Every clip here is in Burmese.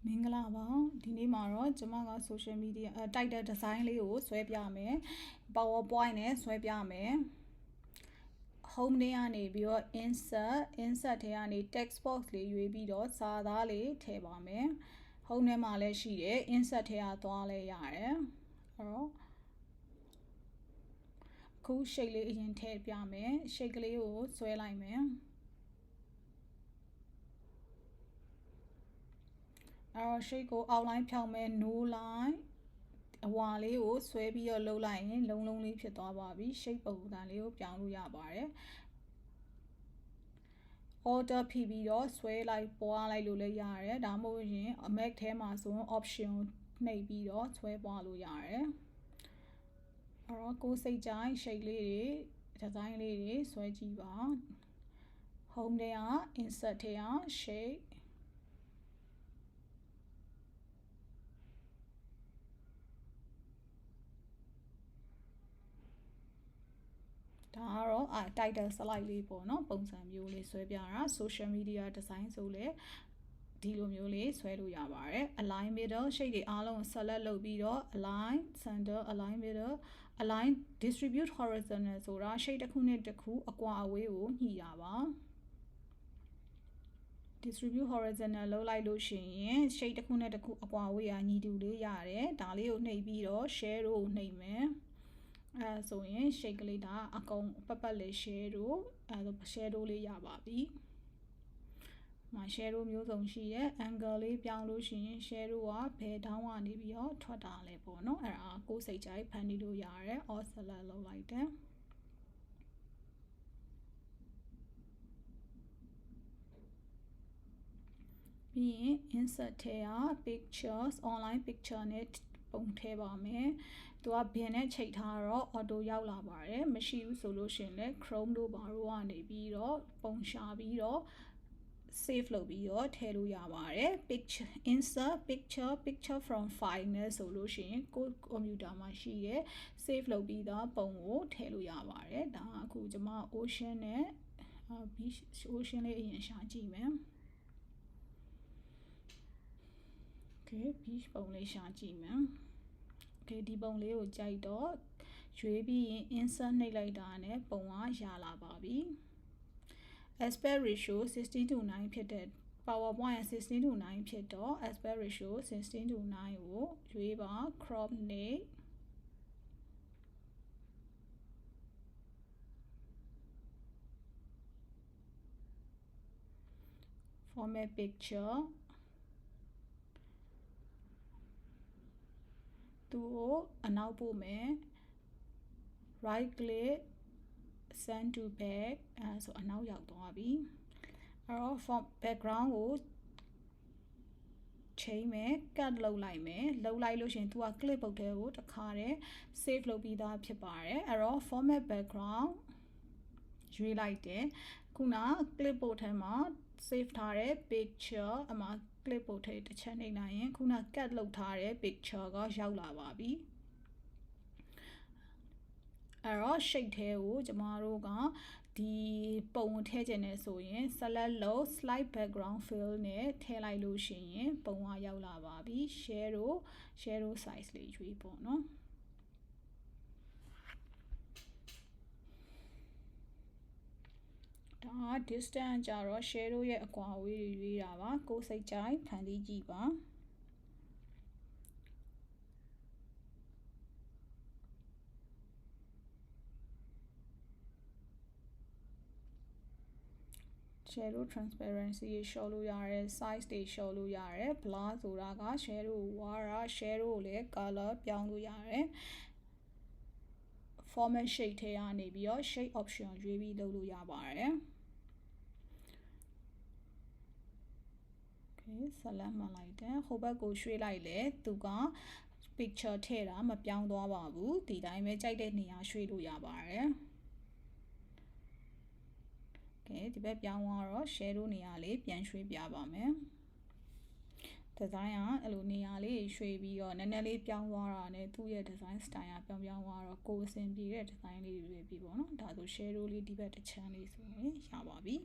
မင်္ဂလာပါဒီနေ့မှာတော့ကျွန်မက social media title design လေးကိုဆွဲပြမယ် PowerPoint နဲ့ဆွဲပြမယ် home ထဲကနေပြီးတော့ insert ထဲကနေ text box လေးရွေးပြီးတော့စာသားလေးထည့်ပါမယ် home ထဲမှာလည်းရှိတယ် insert ထဲကသွားလဲရတယ်အဲ့တော့အခု shape လေးအရင်ထည့်ပြမယ် shape ကလေးကိုဆွဲလိုက်မယ်အဲ့တော့ shape ကို outline ဖြောင်းမယ် no line အဝါလေးကိုဆွဲပြီးတော့လှုပ်လိုက်ရင်လုံးလုံးလေးဖြစ်သွားပါပြီ shape ပုံစံလေးကိုပြောင်းလို့ရပါတယ် order ဖိပြီးတော့ဆွဲလိုက်ပွားလိုက်လို့လည်းရတယ်ဒါမှမဟုတ်ရင် Mac ထဲမှာဆိုရင် option နှိပ်ပြီးတော့ဆွဲပွားလို့ရတယ်အဲ့တော့ကိုယ်စိတ်ကြိုက် shape လေးတွေ design လေးတွေဆွဲကြည့်ပါ home ထဲက insert ထဲက shapeဒါကတော့ title slide လေးပေါ့နော်ပုံစံမျိုးလေးဆွဲပြတာ social media design ဆိုလဲဒီလိုမျိုးလေးဆွဲလို့ရပါတယ် align middle shape တွေအားလုံး select လုပ်ပြီးတော့ align center align middle align distribute horizontal ဆိုတာ shape တစ်ခုနဲ့တစ်ခုအကွာအဝေးကိုညှိတာပါ distribute horizontal လုပ်လိုက်လို့ရှိရင် shape တစ်ခုနဲ့တစ်ခုအကွာအဝေးကညီတူလေးရတယ်ဒါလေးကိုနှိပ်ပြီးတော့ share ကိုနှိပ်မယ်အဲဆိုရင် shape ကလေးဒါအကုန်ပတ်လေး share တို့အဲဆို share တို့လေးရပါပြီမှာ share တို့မျိုးစုံရှိရဲ့ angle လေးပြောင်းလို့ရှိရင် share တို့ကဘယ်ထောင်းကနေပြီးတော့ထွက်တာလဲပေါ့နော်အဲ့ဒါကိုယ်စိတ်ကြိုက်ဖန်တီးလို့ရတယ် all select လုပ်လိုက်တယ်ပြီးရင် insert ထဲက pictures online picture နဲ့ပုံထည့်ပါမယ်သူကဘင်နဲ့ချိန်ထားတော့ auto ရောက်လာပါတယ်မရှိဘူးဆိုလို့ရှိရင်လည်း Chrome တို့ဘာတို့ကနေပြီးတော့ပုံရှာပြီးတော့ save လုပ်ပြီးတော့ထည့်လို့ရပါတယ် picture insert picture from file နဲ့ဆိုလို့ရှိရင်ကိုယ်ကွန်ပျူတာမှာရှိတဲ့ save လုပ်ပြီးသားပုံကိုထည့်လို့ရပါတယ်ဒါအခုကျွန်မ ocean နဲ့ beach ocean လေးအရင်ရှာကြည့်မယ် okay beach ပုံလေးရှာကြည့်မယ် okay ဒီပုံလေးကိုကြိုက်တော့ရွေးပြီးရင် insert နှိပ်လိုက်တာနဲ့ပုံကရလာပါပြီ aspect ratio 16:9 ဖြစ်တဲ့ PowerPoint 16:9 ဖြစ်တော့ aspect ratio 16:9 ကိုရွေးပါ crop နှိပ် format picture သူ့ကိုအနောက်ပို့မယ် right click send to back အဲဆိုအနောက်ရောက်သွားပြီအဲ့တော့ from background ကိုချိန်မယ် cut လုပ်လိုက်မယ်လုပ်လိုက်လို့ရှင်သူက clipboard ထဲကိုတခါတည်း save လုပ်ပြီးသားဖြစ်ပါတယ်အဲ့တော့ format background ရွေးလိုက်တယ်ခုန clipboard ထဲမှာ save ထားတဲ့ picture အမှာ clipboard ထဲတစ်ချက်နှိပ်လိုက်ရင်ခုန cut လုပ်ထားတဲ့ picture ကရောက်လာပါပြီအဲ့တော့ shape ထဲကိုကျမတို့ကဒီပုံထည့်ခြင်းနဲ့ဆိုရင် select လုပ် slide background fill နဲ့ထည့်လိုက်လို့ရှိရင်ပုံကရောက်လာပါပြီ share တို့ size လေးရွေးပေါ့နော်ဒါ distance ကြတော့ share တို့ရဲ့အကွာအဝေးတွေရွေးတာပါကိုယ်စိတ်ကြိုက်ဖန်တီးကြည့်ပါshadow transparency ရေလျှော့လို့ရတယ် size တွေလျှော့လို့ရတယ် blur ဆိုတာက shadow ကိုဝါတာ shadow ကိုလည်း color ပြောင်းလို့ရတယ် format shape ထဲကနေပြီးတော့ shape option ရွေးပြီးလုပ်လို့ရပါတယ် okay select မှလိုက်တယ်ဟိုဘက်ကိုရွှေ့လိုက်လေသူက picture ထည့်တာမပြောင်းသွားပါဘူးဒီတိုင်းပဲကြိုက်တဲ့နေရာရွှေ့လို့ရပါတယ်ဒီဘက်ပြောင်းသွားတော့ share တို့နေရာလေးပြန်ရွှေ့ပြပါမယ်ဒီဇိုင်းကအဲ့လိုနေရာလေးရွှေ့ပြီးတော့နည်းနည်းလေးပြောင်းသွားတာနဲ့သူ့ရဲ့ design style ကပြောင်းသွားတော့ကိုယ်အဆင်ပြေတဲ့ design လေးတွေပြီးပေါ့နော်ဒါဆို share တို့လေးဒီဘက်တစ်ချမ်းလေးဆိုရင်ရပါပြီ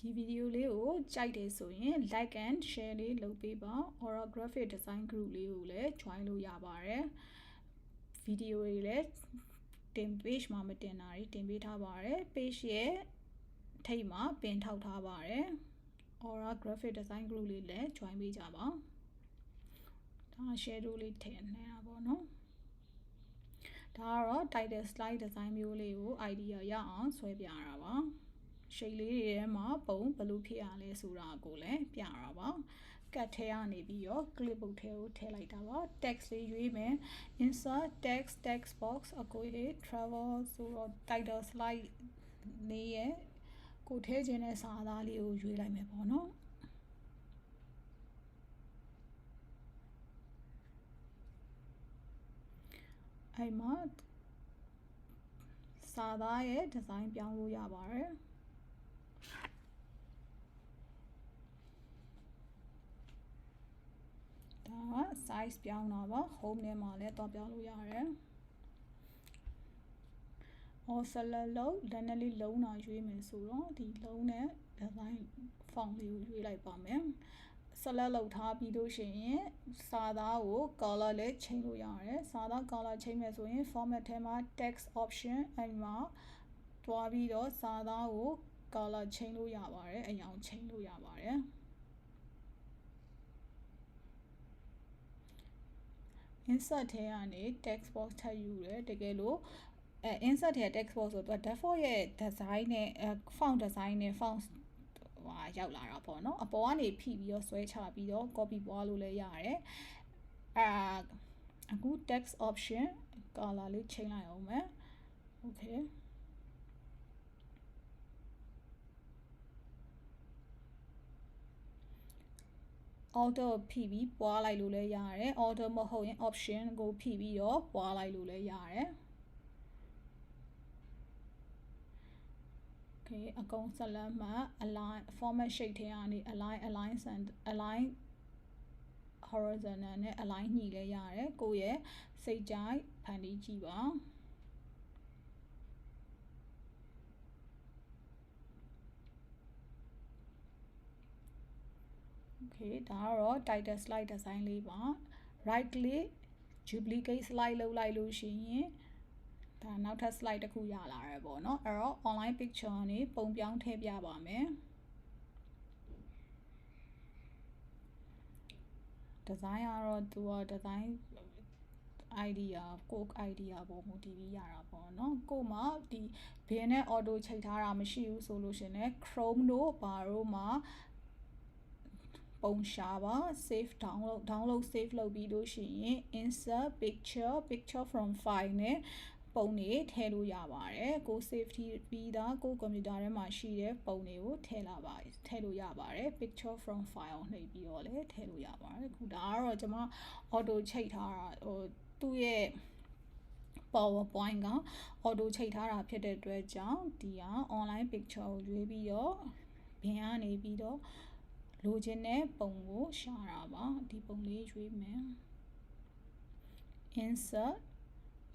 ဒီဗီဒီယိုလေးကိုကြိုက်တယ်ဆိုရင် like and share လေးလုပ်ပေးပါ Aura graphic design group လေးကိုလည်း join လို့ရပါတယ်ဗီဒီယိုတွေလည်းတင် page မှာမတင်တာတွေတင်ပေးထားပါတယ် page ရဲ့ထိပ်မှာပင်ထောက်ထားပါတယ် Aura graphic design group လေးလည်း join ပေးကြပါဒါ share လေးထည့်နေတာပေါ့နော်ဒါကတော့ title slide design မျိုးလေးကို idea ရအောင်ဆွဲပြတာပါရှိတ်လေးတွေထဲမှာပုံဘယ်လိုဖြစ်ရလဲဆိုတာကိုလည်းပြတာပါကတ်ထဲကနေပြီးတော့ clipboard ထဲကိုထည့်လိုက်တာပါ text လေးရွေးမယ် insert text box အကိုရေး travel ဆိုတော့ title slide လေးရဲ့ကိုထည့်ခြင်းတဲ့စာသားလေးကိုရွေးလိုက်မယ်ပေါ့နော်အဲ့မှာစာသားရဲ့ design ပြောင်းလို့ရပါတယ်ဒါက size ပြောင်းတာပါ home ထဲမှာလည်းတော့ပြောင်းလို့ရတယ် or select လို့လက်နဲ့လေးလုံးတာရွေးမယ်ဆိုတော့ဒီလုံးနဲ့ design font လေးကိုရွေးလိုက်ပါမယ် select လုပ်ထားပြီးလို့ရှိရင်စာသားကို color လေးချိန်လို့ရတယ်စာသား color ချိန်မယ်ဆိုရင် format ထဲမှာ text option အဲ့မှာတွားပြီးတော့စာသားကို color ချိန်လို့ရပါတယ်အရောင်ချိန်လို့ရပါတယ်insert ထဲကနေ text box ထပ်ယူတယ်တကယ်လို့insert ထဲ text box ဆိုတော့ default ရဲ့ design နဲ့ font design နဲ့ font ရောက်လာတာပေါ့နော်အပေါ်ကနေဖိပြီးတော့ဆွဲချပြီးတော့ copy ပွားလို့လည်းရတယ်အခု text option color လေးချိန်လိုက်အောင်မယ် okay auto ဖိပြီးပွားလိုက်လို့လည်းရတယ် auto မဟုတ်ရင် option ကိုဖိပြီးတော့ပွားလိုက်လို့လည်းရတယ် okay အကုန်ဆက်လက်မှ align format shape ထဲကနေ align horizontal နဲ့ align ညှိလဲရတယ်ကိုယ့်ရဲ့စိတ်ကြိုက်ဖန်တီးကြည့်ပါ okay ဒါကတော့ title slide design လေးပါ right click duplicate slide လုပ်လိုက်လို့ရှိရင်ဒါနောက်ထပ် slide တစ်ခုရလာတယ်ပေါ့နော်အဲ့တော့ online picture နဲ့ပုံပြောင်းထည့်ပြပါမယ် design ကတော့သူက design idea ကို idea ပေါ်မူတည်ပြီးရတာပေါ့နော်ကိုမှဒီဘင်းနဲ့ auto ချိန်ထားတာမရှိဘူးဆိုလို့ရှင်လည်း Chrome တို့ဘာတို့မှာပုံရှာပါ save download save လုပ်ပြီးလို့ရှိရင် insert picture from file နဲ့ပုံတွေထည့်လို့ရပါတယ်ကို safety ပြီးသားကို computer ထဲမှာရှိတဲ့ပုံတွေကိုထည့်လို့ရပါတယ် picture from file နှိပ်ပြီးတော့လည်းထည့်လို့ရပါတယ်ခုဒါကတော့ကျွန်မ auto ချိန်ထားတာဟိုသူ့ရဲ့ PowerPoint က auto ချိန်ထားတာဖြစ်တဲ့အတွက်ကြောင့်ဒီက online picture ကိုရွေးပြီးတော့ဘင်းကနေပြီးတော့လိုချင်တဲ့ပုံကိုရှာတာပါဒီပုံလေးရွေးမယ် insert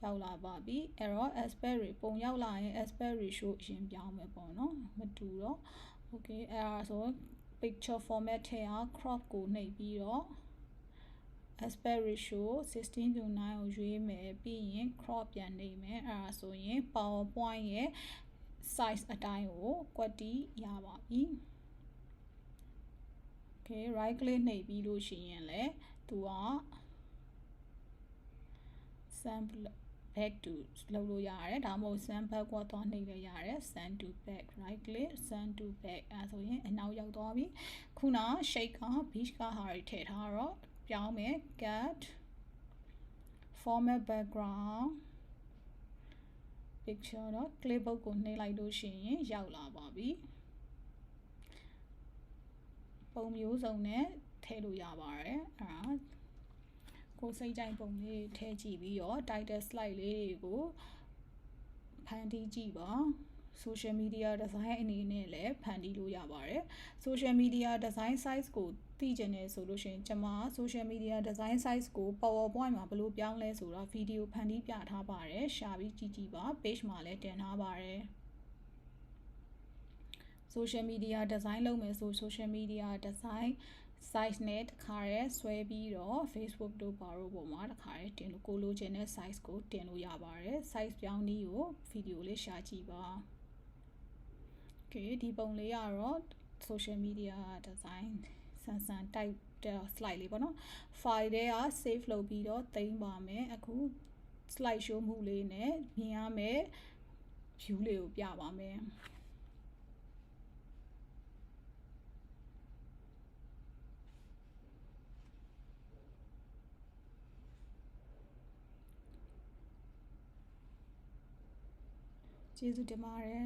ရောက်လာပါပြီအဲ့တော့ aspect ratio ပုံရောက်လာရင် aspect ratio အရင်ပြောင်းမယ်ပေါ့နော်မတူတော့ okay အဲ့ဒါဆို picture format ထဲက crop ကိုနှိပ်ပြီးတော့ aspect ratio 16:9ကိုရွေးမယ်ပြီးရင် crop ပြန်နှိပ်မယ်အဲ့ဒါဆိုရင် PowerPoint ရဲ့ size အတိုင်းကိုကွက်တီရပါပြီ okay right click နှိပ်ပြီးလို့ရှိရင်လည်းသူက sample back to လုပ်လို့ရတယ်ဒါမှမဟုတ် sample ကွာသွားနှိပ်လည်းရတယ် send to back right click send to back အဲဆိုရင်အနောက်ရောက်သွားပြီခုန shape က beach ကဟာတွေထည့်ထားတော့ပြောင်းမယ် cut format background picture တော့ clipboard ကိုနှိပ်လိုက်လို့ရှိရင်ရောက်လာပါပြီပုံမျိုးစုံနဲ့ထည့်လို့ရပါတယ်အဲ့ဒါကိုစိတ်ကြိုက်ပုံလေးထည့်ကြည့်ပြီးတော့ title slide လေးတွေကိုဖန်တီးကြည့်ပါ social media design အနေနဲ့လည်းဖန်တီးလို့ရပါတယ် social media design size ကိုသိချင်တယ်ဆိုလို့ရှိရင်ကျွန်မ social media design size ကို PowerPoint မှာဘယ်လိုပြောင်းလဲဆိုတာ video ဖန်တီးပြထားပါတယ်ရှာပြီးကြည့်ကြည့်ပါ page မှာလည်းတင်ထားပါတယ် social media design လုပ်မယ်ဆို social media design size နဲ့တခါရဲဆွဲပြီးတော့ Facebook တို့ဘာလို့ပေါ်မှာတခါရဲတင်လို့ကိုလိုချင်တဲ့ size ကိုတင်လို့ရပါတယ် size ပြောင်းနည်းကို video လေးရှာကြည့်ပါ okay ဒီပုံလေးကတော့ social media design ဆန် type တဲ့ slide လေးပေါ့နော် file တွေက save လုပ်ပြီးတော့သိမ်းပါမယ်အခု slide show မှုလေးနဲ့မြင်ရမယ် view လေးကိုပြပါမယ်ကျေးဇူးတင်ပါတယ်